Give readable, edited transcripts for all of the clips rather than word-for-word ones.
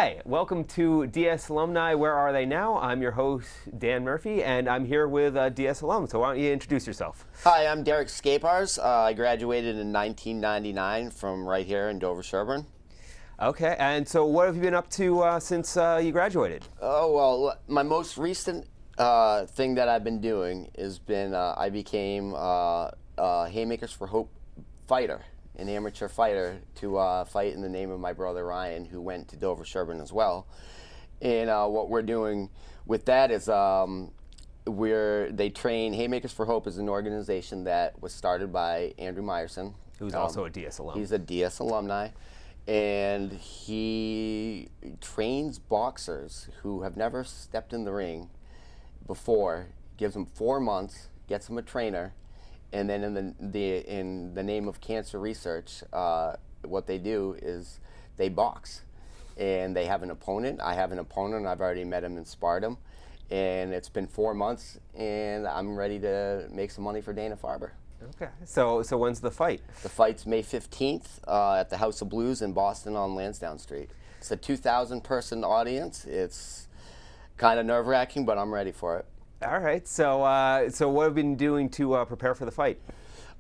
Hi, welcome to DS Alumni. Where are they now? I'm your host, Dan Murphy, and I'm here with DS alum. So why don't you introduce yourself? Hi, I'm Derek Skapars. I graduated in 1999 from right here in Dover-Sherburne. Okay, and so what have you been up to since you graduated? Oh, well, my most recent thing that I've been doing has been I became a Haymakers for Hope fighter, an amateur fighter, to fight in the name of my brother Ryan, who went to Dover-Sherburne as well. And what we're doing with that is they train. Haymakers for Hope is an organization that was started by Andrew Meyerson, Who's also a DS alum. He's a DS alumni, and he trains boxers who have never stepped in the ring before, gives them 4 months, gets them a trainer, and then in the name of cancer research, what they do is they box. And they have an opponent. I have an opponent. I've already met him and sparred him. And it's been 4 months, and I'm ready to make some money for Dana-Farber. Okay, so when's the fight? The fight's May 15th at the House of Blues in Boston on Lansdowne Street. It's a 2,000-person audience. It's kind of nerve-wracking, but I'm ready for it. All right, so what have you been doing to prepare for the fight?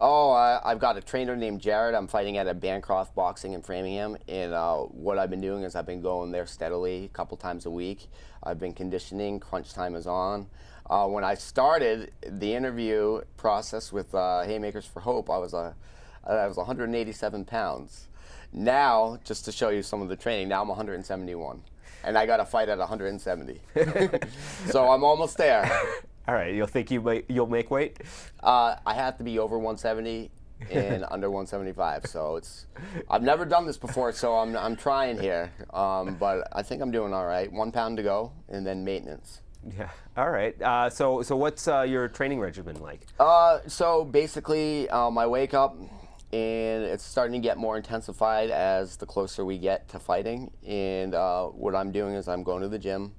Oh, I've got a trainer named Jared. I'm fighting at a Bancroft Boxing in Framingham, and what I've been doing is I've been going there steadily a couple times a week. I've been conditioning. Crunch time is on. When I started the interview process with Haymakers for Hope, I was 187 pounds. Now, just to show you some of the training, now I'm 171, and I got to fight at 170. So I'm almost there. All right, you'll make weight? I have to be over 170 and under 175. So I've never done this before, so I'm trying here. But I think I'm doing all right. 1 pound to go, and then maintenance. Yeah. All right. So what's your training regimen like? So basically, I wake up, and it's starting to get more intensified as the closer we get to fighting. And what I'm doing is I'm going to the gym.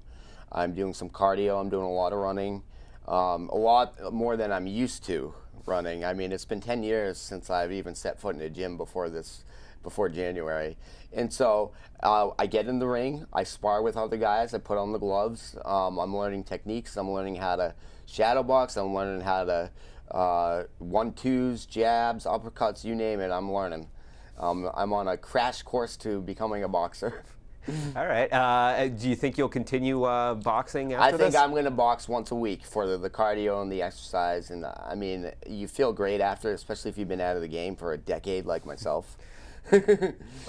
I'm doing some cardio. I'm doing a lot of running. A lot more than I'm used to running. I mean, it's been 10 years since I've even set foot in a gym before January. And so I get in the ring, I spar with other guys, I put on the gloves. I'm learning techniques. I'm learning how to shadow box. I'm learning how to 1-2s, jabs, uppercuts, you name it, I'm learning. I'm on a crash course to becoming a boxer. All right. Do you think you'll continue boxing after I think this? I'm going to box once a week for the cardio and the exercise. And I mean, you feel great after, especially if you've been out of the game for a decade like myself.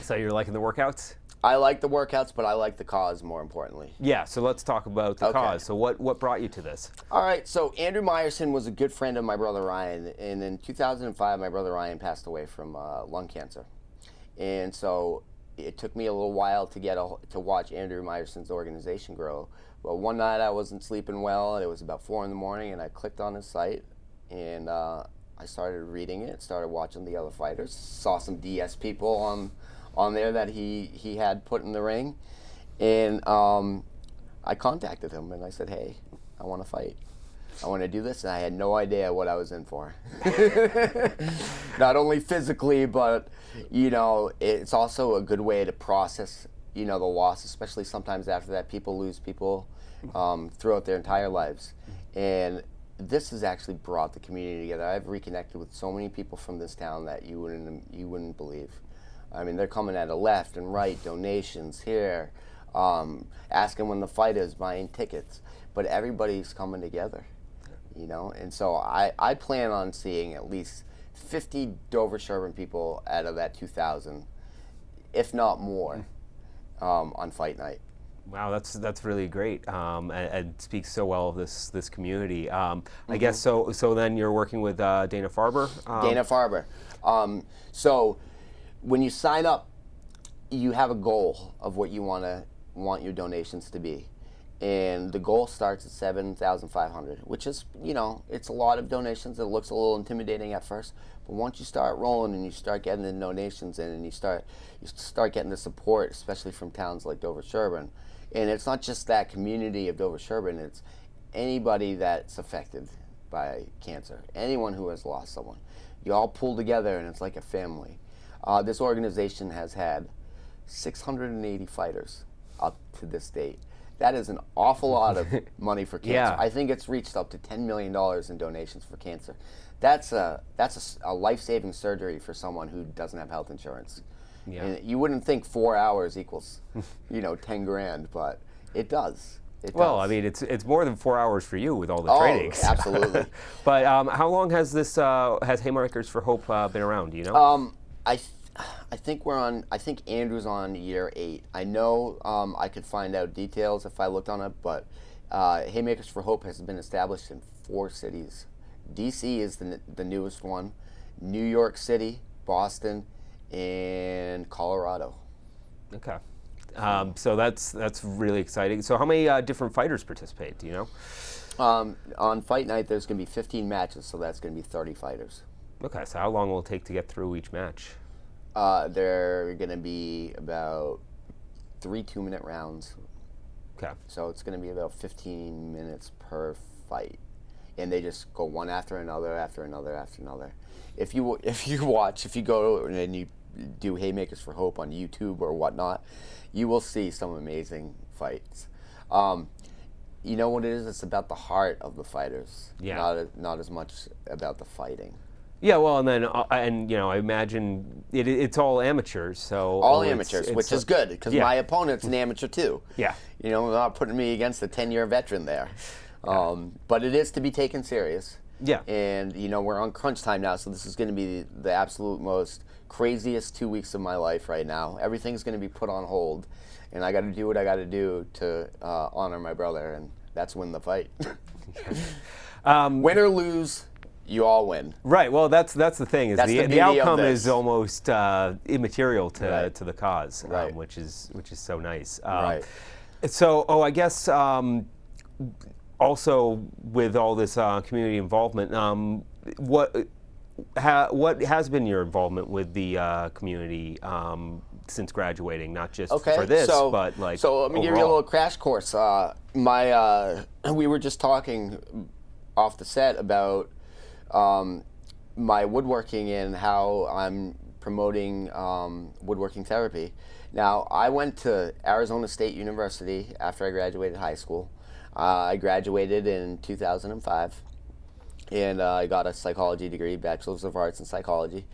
So you're liking the workouts? I like the workouts, but I like the cause more importantly. Yeah, so let's talk about the cause. So what brought you to this? All right, so Andrew Meyerson was a good friend of my brother Ryan. And in 2005, my brother Ryan passed away from lung cancer. And so it took me a little while to watch Andrew Meyerson's organization grow. But one night I wasn't sleeping well, and it was about 4 in the morning, and I clicked on his site, and I started reading it, started watching the other fighters, saw some DS people on there that he had put in the ring, and I contacted him, and I said, hey, I want to fight. I want to do this, and I had no idea what I was in for. Not only physically, but, you know, it's also a good way to process, you know, the loss, especially sometimes after that. People lose people throughout their entire lives. And this has actually brought the community together. I've reconnected with so many people from this town that you wouldn't believe. I mean, they're coming at a left and right, donations here, asking when the fight is, buying tickets. But everybody's coming together. You know, and so I plan on seeing at least 50 Dover-Sherburne people out of that 2,000, if not more, on fight night. Wow, that's really great, and speaks so well of this community. I guess so then you're working with Dana-Farber? Dana-Farber. So when you sign up, you have a goal of what you want your donations to be. And the goal starts at $7,500, which is, you know, it's a lot of donations. It looks a little intimidating at first, but once you start rolling and you start getting the donations in, and you start getting the support, especially from towns like Dover-Sherburne, and it's not just that community of Dover-Sherburne, it's anybody that's affected by cancer, anyone who has lost someone. You all pull together, and it's like a family. This organization has had 680 fighters up to this date. That is an awful lot of money for cancer. Yeah. I think it's reached up to $10 million in donations for cancer. That's a life-saving surgery for someone who doesn't have health insurance. Yeah. And you wouldn't think 4 hours equals, 10 grand, but it does. Well, I mean, it's more than 4 hours for you with all the Oh, trainings. absolutely. But how long has has Haymakers for Hope been around? Do you know? I think I think Andrew's on year 8. I know I could find out details if I looked on it, but Haymakers for Hope has been established in 4 cities. DC is the newest one, New York City, Boston, and Colorado. Okay. So that's really exciting. So how many different fighters participate? Do you know? On fight night, there's going to be 15 matches, so that's going to be 30 fighters. Okay. So how long will it take to get through each match? They're going to be about 3 2-minute rounds. Okay. So it's going to be about 15 minutes per fight. And they just go one after another, after another, after another. If you go and you do Haymakers for Hope on YouTube or whatnot, you will see some amazing fights. You know what it is? It's about the heart of the fighters. Yeah. Not as much about the fighting. Yeah, well, and then I imagine it's all amateurs, so all amateurs, which is good because yeah. my opponent's an amateur too. Yeah, not putting me against a 10-year veteran there. Yeah. But it is to be taken serious. Yeah, and we're on crunch time now, so this is going to be the absolute most craziest 2 weeks of my life right now. Everything's going to be put on hold, and I got to do what I got to do to honor my brother, and that's win the fight. Win or lose. You all win. Right. Well, that's the thing is the outcome is almost immaterial to the cause, right. which is so nice. Right. So, I guess also with all this community involvement, what has been your involvement with the community since graduating? Not just for this, but like so. Let me give you a little crash course. We were just talking off the set about my woodworking and how I'm promoting woodworking therapy. Now, I went to Arizona State University after I graduated high school. I graduated in 2005, and I got a psychology degree, Bachelor's of Arts in Psychology.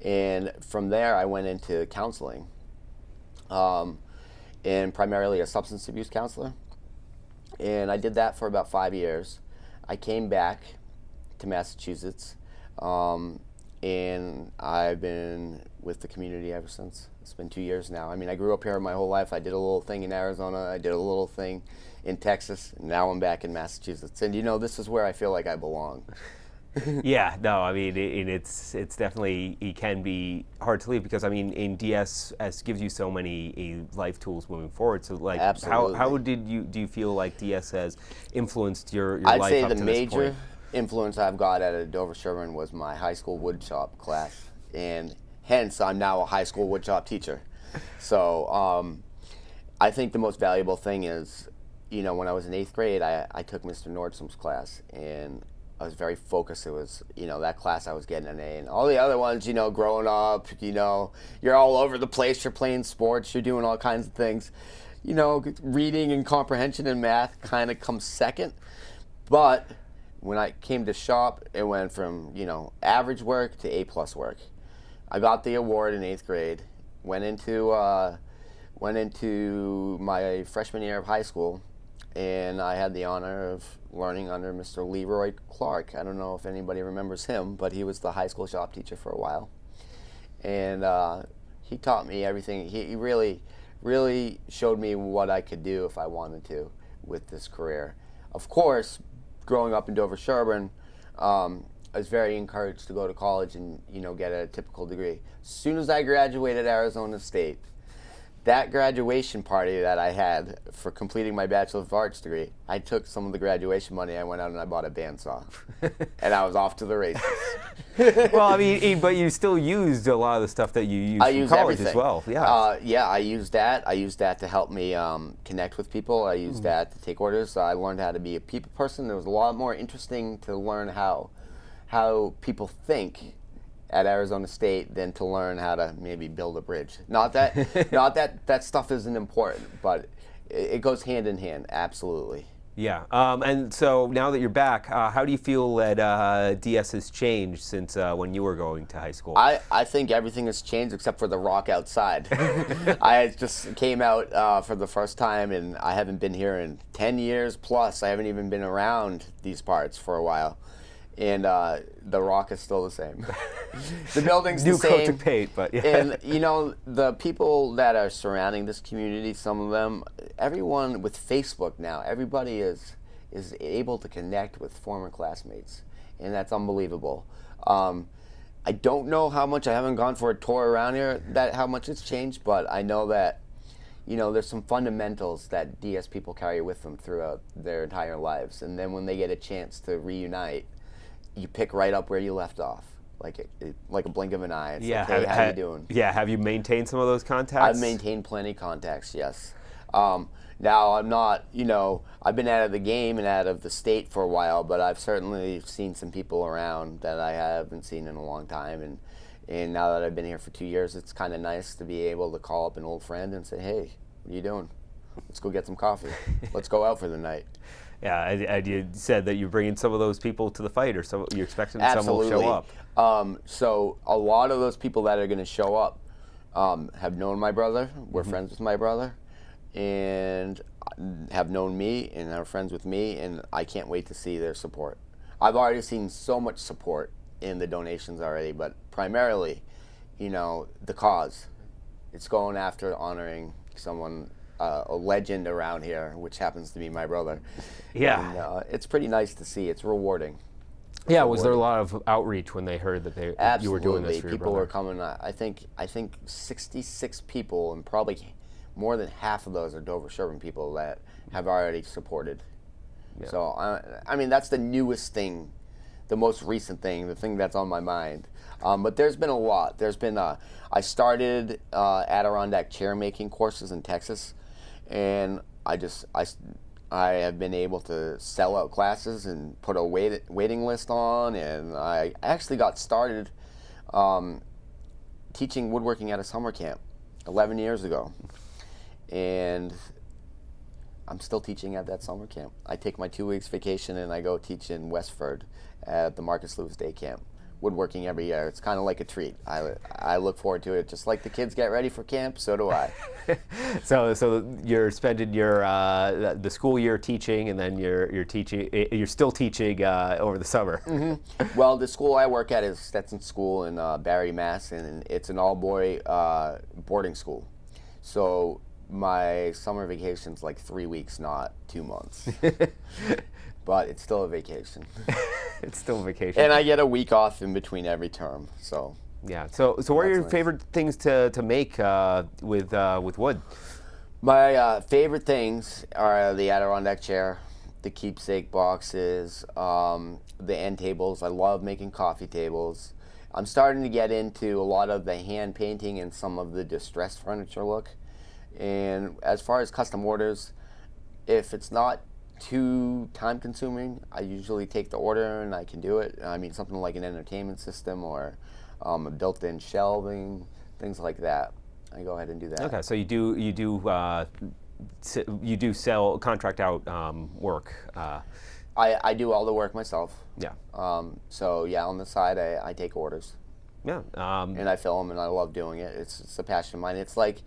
And from there, I went into counseling, and primarily a substance abuse counselor. And I did that for about 5 years. I came back to Massachusetts, and I've been with the community ever since. It's been 2 years now. I mean, I grew up here my whole life. I did a little thing in Arizona. I did a little thing in Texas. And now I'm back in Massachusetts. And this is where I feel like I belong. Yeah, no, I mean, it's definitely, it can be hard to leave because, I mean, in DSS gives you so many life tools moving forward. So, like, Absolutely. how do you feel like DS has influenced your I'd life say up the to this major point? influence I've got at a Dover Sherburne was my high school woodshop class, and hence I'm now a high school woodshop teacher. So I think the most valuable thing is, when I was in 8th grade, I took Mr. Nordstrom's class, and I was very focused. It was, that class I was getting an A, and all the other ones, growing up, you're all over the place, you're playing sports, you're doing all kinds of things. Reading and comprehension and math kind of comes second, but when I came to shop, it went from, average work to A+ work. I got the award in 8th grade, went into my freshman year of high school, and I had the honor of learning under Mr. Leroy Clark. I don't know if anybody remembers him, but he was the high school shop teacher for a while. And he taught me everything. He really, really showed me what I could do if I wanted to with this career. Of course, growing up in Dover Sherburne, I was very encouraged to go to college and get a typical degree. As soon as I graduated Arizona State, that graduation party that I had for completing my Bachelor of Arts degree, I took some of the graduation money, I went out and I bought a bandsaw. And I was off to the races. Well, I mean, but you still used a lot of the stuff that you used from college as well. Yeah. Yeah, I used that. I used that to help me connect with people. I used that to take orders. I learned how to be a people person. It was a lot more interesting to learn how people think at Arizona State than to learn how to maybe build a bridge. Not that that stuff isn't important, but it goes hand in hand, absolutely. Yeah, and so now that you're back, how do you feel that DS has changed since when you were going to high school? I think everything has changed except for the rock outside. I just came out for the first time, and I haven't been here in 10 years plus. I haven't even been around these parts for a while. And the rock is still the same. The building's the same. New coat of paint, but yeah. And, you know, the people that are surrounding this community, some of them, everyone with Facebook now, everybody is able to connect with former classmates. And that's unbelievable. I don't know how much, I haven't gone for a tour around here, how much it's changed, but I know that, you know, there's some fundamentals that DS people carry with them throughout their entire lives. And then when they get a chance to reunite, you pick right up where you left off, like a blink of an eye. It's like, hey, how you doing? Yeah, have you maintained some of those contacts? I've maintained plenty of contacts, yes. Now, I'm not, you know, I've been out of the game and out of the state for a while, but I've certainly seen some people around that I haven't seen in a long time. And now that I've been here for 2 years, it's kind of nice to be able to call up an old friend and say, hey, what are you doing? Let's go get some coffee. Let's go out for the night. Yeah, and you said that you're bringing some of those people to the fight, or so you're expecting some will show up. So a lot of those people that are going to show up have known my brother, were friends with my brother, and have known me and are friends with me, and I can't wait to see their support. I've already seen so much support in the donations already, but primarily, you know, the cause. It's going after honoring someone, a legend around here, which happens to be my brother. Yeah. And, it's pretty nice to see. It's rewarding. Yeah, was there a lot of outreach when they heard that you were doing this for your people brother? were coming. I think 66 people, and probably more than half of those are Dover-Sherburne people that have already supported. Yeah. So I mean, that's the newest thing, the most recent thing, the thing that's on my mind. But there's been a lot. There's been I started Adirondack chair making courses in Texas, and I have been able to sell out classes and put a waiting list on, and I actually got started teaching woodworking at a summer camp 11 years ago, and I'm still teaching at that summer camp. I take my 2 weeks vacation and I go teach in Westford at the Marcus Lewis Day Camp. Woodworking every year. It's kind of like a treat. I look forward to it. Just like the kids get ready for camp, so do I. So you're spending your the school year teaching, and then you're teaching. You're still teaching over the summer. Mm-hmm. Well, the school I work at is Stetson School in Barry, Mass, and it's an all-boy boarding school. So my summer vacation's like 3 weeks, not 2 months. But it's still a vacation. It's still a vacation. And I get a week off in between every term, so. Yeah. So what are your favorite things to make with wood? My favorite things are the Adirondack chair, the keepsake boxes, the end tables. I love making coffee tables. I'm starting to get into a lot of the hand painting and some of the distressed furniture look. And as far as custom orders, if it's not too time consuming, I usually take the order and I can do it. I mean, something like an entertainment system or a built-in shelving, things like that. I go ahead and do that. Okay, so you do sell, contract out work. I do all the work myself. Yeah. So yeah, on the side I take orders. Yeah. And I fill them, and I love doing it. It's a passion of mine. It's like,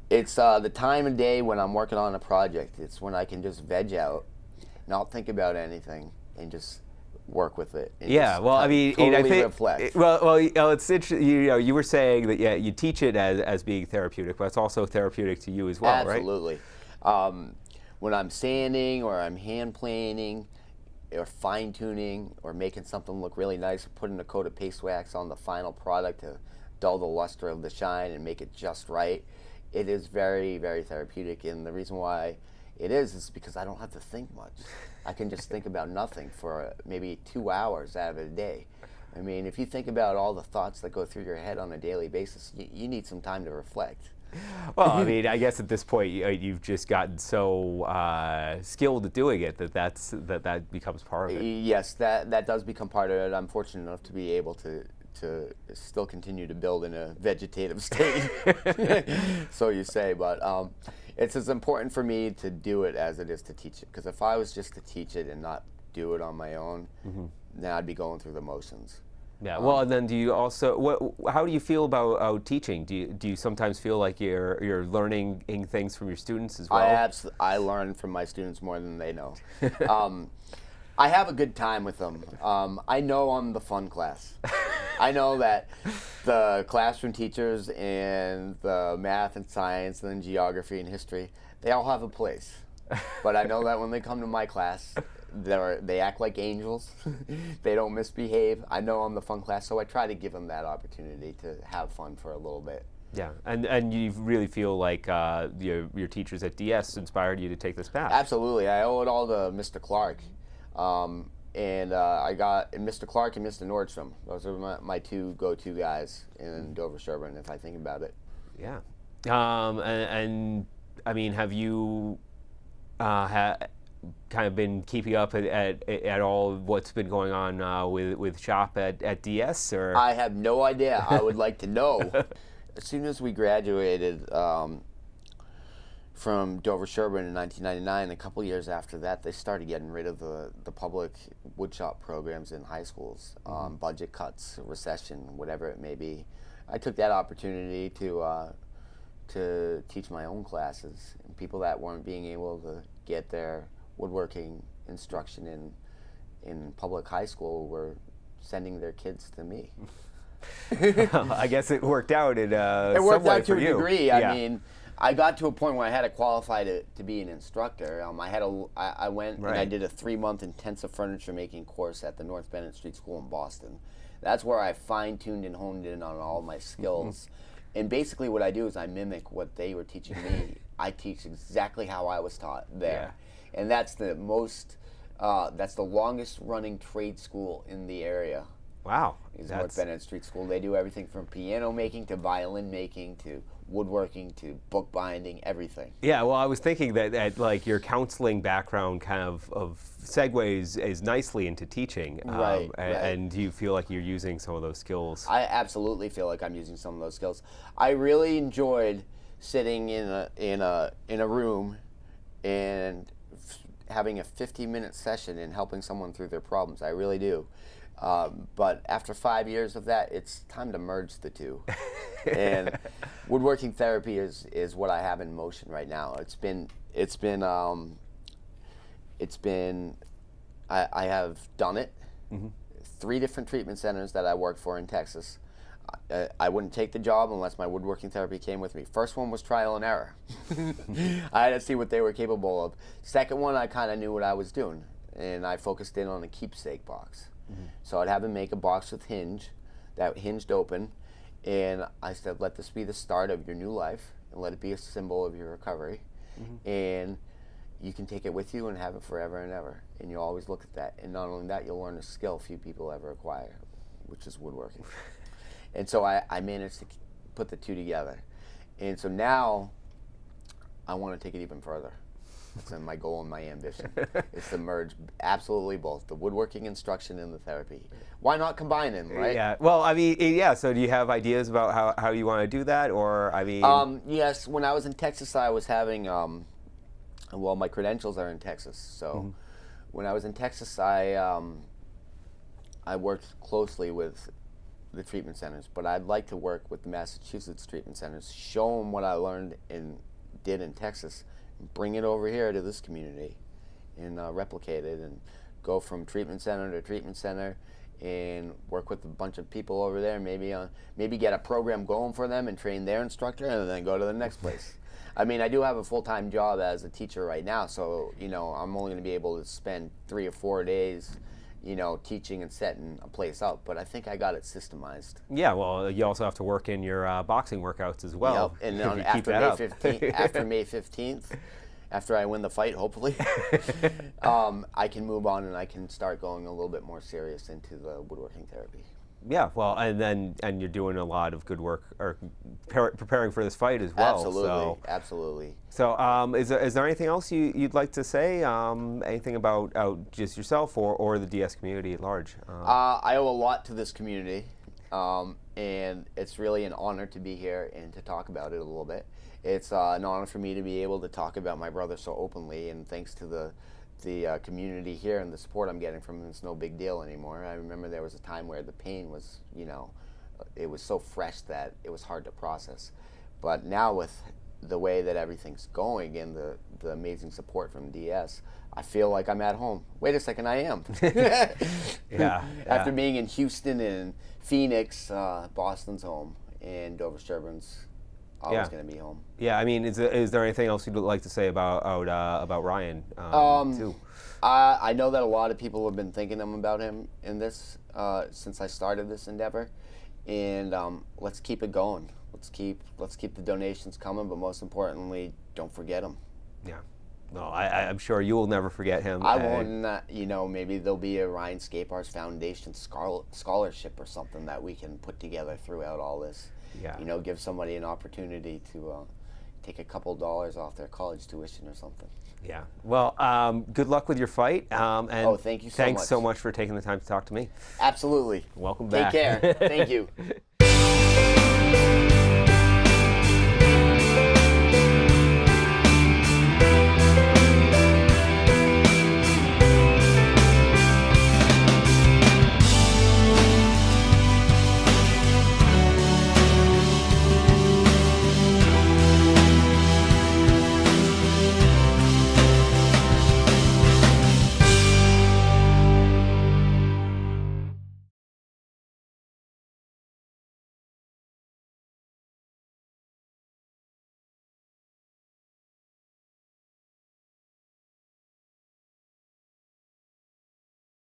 it's the time of day when I'm working on a project. It's when I can just veg out, not think about anything, and just work with it. Yeah, well, I mean, totally I think, reflect. Well, it's interesting. You were saying that you teach it as being therapeutic, but it's also therapeutic to you as well, Absolutely. right? When I'm sanding or I'm hand planing or fine tuning or making something look really nice, or putting a coat of paste wax on the final product to dull the luster of the shine and make it just right, it is very, very therapeutic. And the reason why it is because I don't have to think much. I can just think about nothing for maybe 2 hours out of a day. I mean, if you think about all the thoughts that go through your head on a daily basis, you need some time to reflect. Well, I mean, I guess at this point you've just gotten so skilled at doing it that becomes part of it. Yes, that does become part of it. I'm fortunate enough to be able to to still continue to build in a vegetative state, so you say. But it's as important for me to do it as it is to teach it. Because if I was just to teach it and not do it on my own, then I'd be going through the motions. Yeah. Well, and then do you also? How do you feel about teaching? Do you sometimes feel like you're learning things from your students as well? I learn from my students more than they know. I have a good time with them. I know I'm the fun class. I know that the classroom teachers and the math and science and then geography and history, they all have a place. But I know that when they come to my class, they act like angels. They don't misbehave. I know I'm the fun class, so I try to give them that opportunity to have fun for a little bit. Yeah, and you really feel like your teachers at DS inspired you to take this path. Absolutely. I owe it all to Mr. Clark. I got Mr. Clark and Mr. Nordstrom. Those are my two go-to guys in Dover-Sherburne, if I think about it. Yeah. And I mean, have you kind of been keeping up at all what's been going on with shop at DS? Or? I have no idea. I would like to know. As soon as we graduated from Dover-Sherburne in 1999, a couple years after that, they started getting rid of the public woodshop programs in high schools. Budget cuts, recession, whatever it may be. I took that opportunity to teach my own classes. And people that weren't being able to get their woodworking instruction in public high school were sending their kids to me. Well, I guess it worked out in it worked out to a you. degree. Yeah. I mean, I got to a point where I had to qualify to be an instructor. I went and I did a 3-month intensive furniture making course at the North Bennett Street School in Boston. That's where I fine-tuned and honed in on all my skills. And basically what I do is I mimic what they were teaching me. I teach exactly how I was taught there. Yeah. And that's the longest running trade school in the area. Wow. Is North Bennett Street School. They do everything from piano making to violin making to woodworking to bookbinding, everything. Yeah, well, I was thinking that like your counseling background kind of segues as nicely into teaching. Right. And do you feel like you're using some of those skills? I absolutely feel like I'm using some of those skills. I really enjoyed sitting in a room and having a 50-minute session and helping someone through their problems. I really do. But after 5 years of that, it's time to merge the two. And woodworking therapy is what I have in motion right now. I have done it. 3 different treatment centers that I worked for in Texas. I wouldn't take the job unless my woodworking therapy came with me. First one was trial and error. I had to see what they were capable of. Second one, I kind of knew what I was doing, and I focused in on a keepsake box. So I'd have him make a box with hinge, that hinged open, and I said, let this be the start of your new life, and let it be a symbol of your recovery. And you can take it with you and have it forever and ever. And you always look at that. And not only that, you'll learn a skill few people ever acquire, which is woodworking. And so I managed to put the two together. And so now I want to take it even further. That's my goal and my ambition, is to merge absolutely both, the woodworking instruction and the therapy. Why not combine them, right? Yeah. Well, I mean, yeah. So do you have ideas about how you want to do that? Or, I mean... Yes, when I was in Texas, I was having, well, my credentials are in Texas. So when I was in Texas, I worked closely with the treatment centers, but I'd like to work with the Massachusetts treatment centers, show them what I learned and did in Texas, bring it over here to this community and replicate it, and go from treatment center to treatment center and work with a bunch of people over there, maybe get a program going for them and train their instructor, and then go to the next place. I mean, I do have a full-time job as a teacher right now, so I'm only going to be able to spend 3 or 4 days teaching and setting a place up, but I think I got it systemized. Yeah, well, you also have to work in your boxing workouts as well. Yep. And after May 15th, after I win the fight, hopefully, I can move on and I can start going a little bit more serious into the woodworking therapy. Yeah, well, and you're doing a lot of good work, or preparing for this fight as well. Absolutely. So, is there anything else you'd like to say? Anything about just yourself or the DS community at large? I owe a lot to this community, And it's really an honor to be here and to talk about it a little bit. It's an honor for me to be able to talk about my brother so openly, and thanks to the community here and the support I'm getting from him, it's no big deal anymore. I remember there was a time where the pain was, it was so fresh that it was hard to process. But now with the way that everything's going and the amazing support from DS, I feel like I'm at home. Wait a second, I am. Yeah. After being in Houston and Phoenix, Boston's home, and Dover Sherburne's always going to be home. Yeah, I mean, is there anything else you'd like to say about Ryan too? I know that a lot of people have been thinking about him in this since I started this endeavor, and let's keep it going. Let's keep the donations coming, but most importantly, don't forget him. Yeah. No, I'm sure you will never forget him. I won't. Maybe there'll be a Ryan Skapars Foundation scholarship or something that we can put together throughout all this. Yeah. Give somebody an opportunity to take a couple dollars off their college tuition or something. Yeah. Well, good luck with your fight. And thank you so much. Thanks so much for taking the time to talk to me. Absolutely. Welcome back. Take care. Thank you.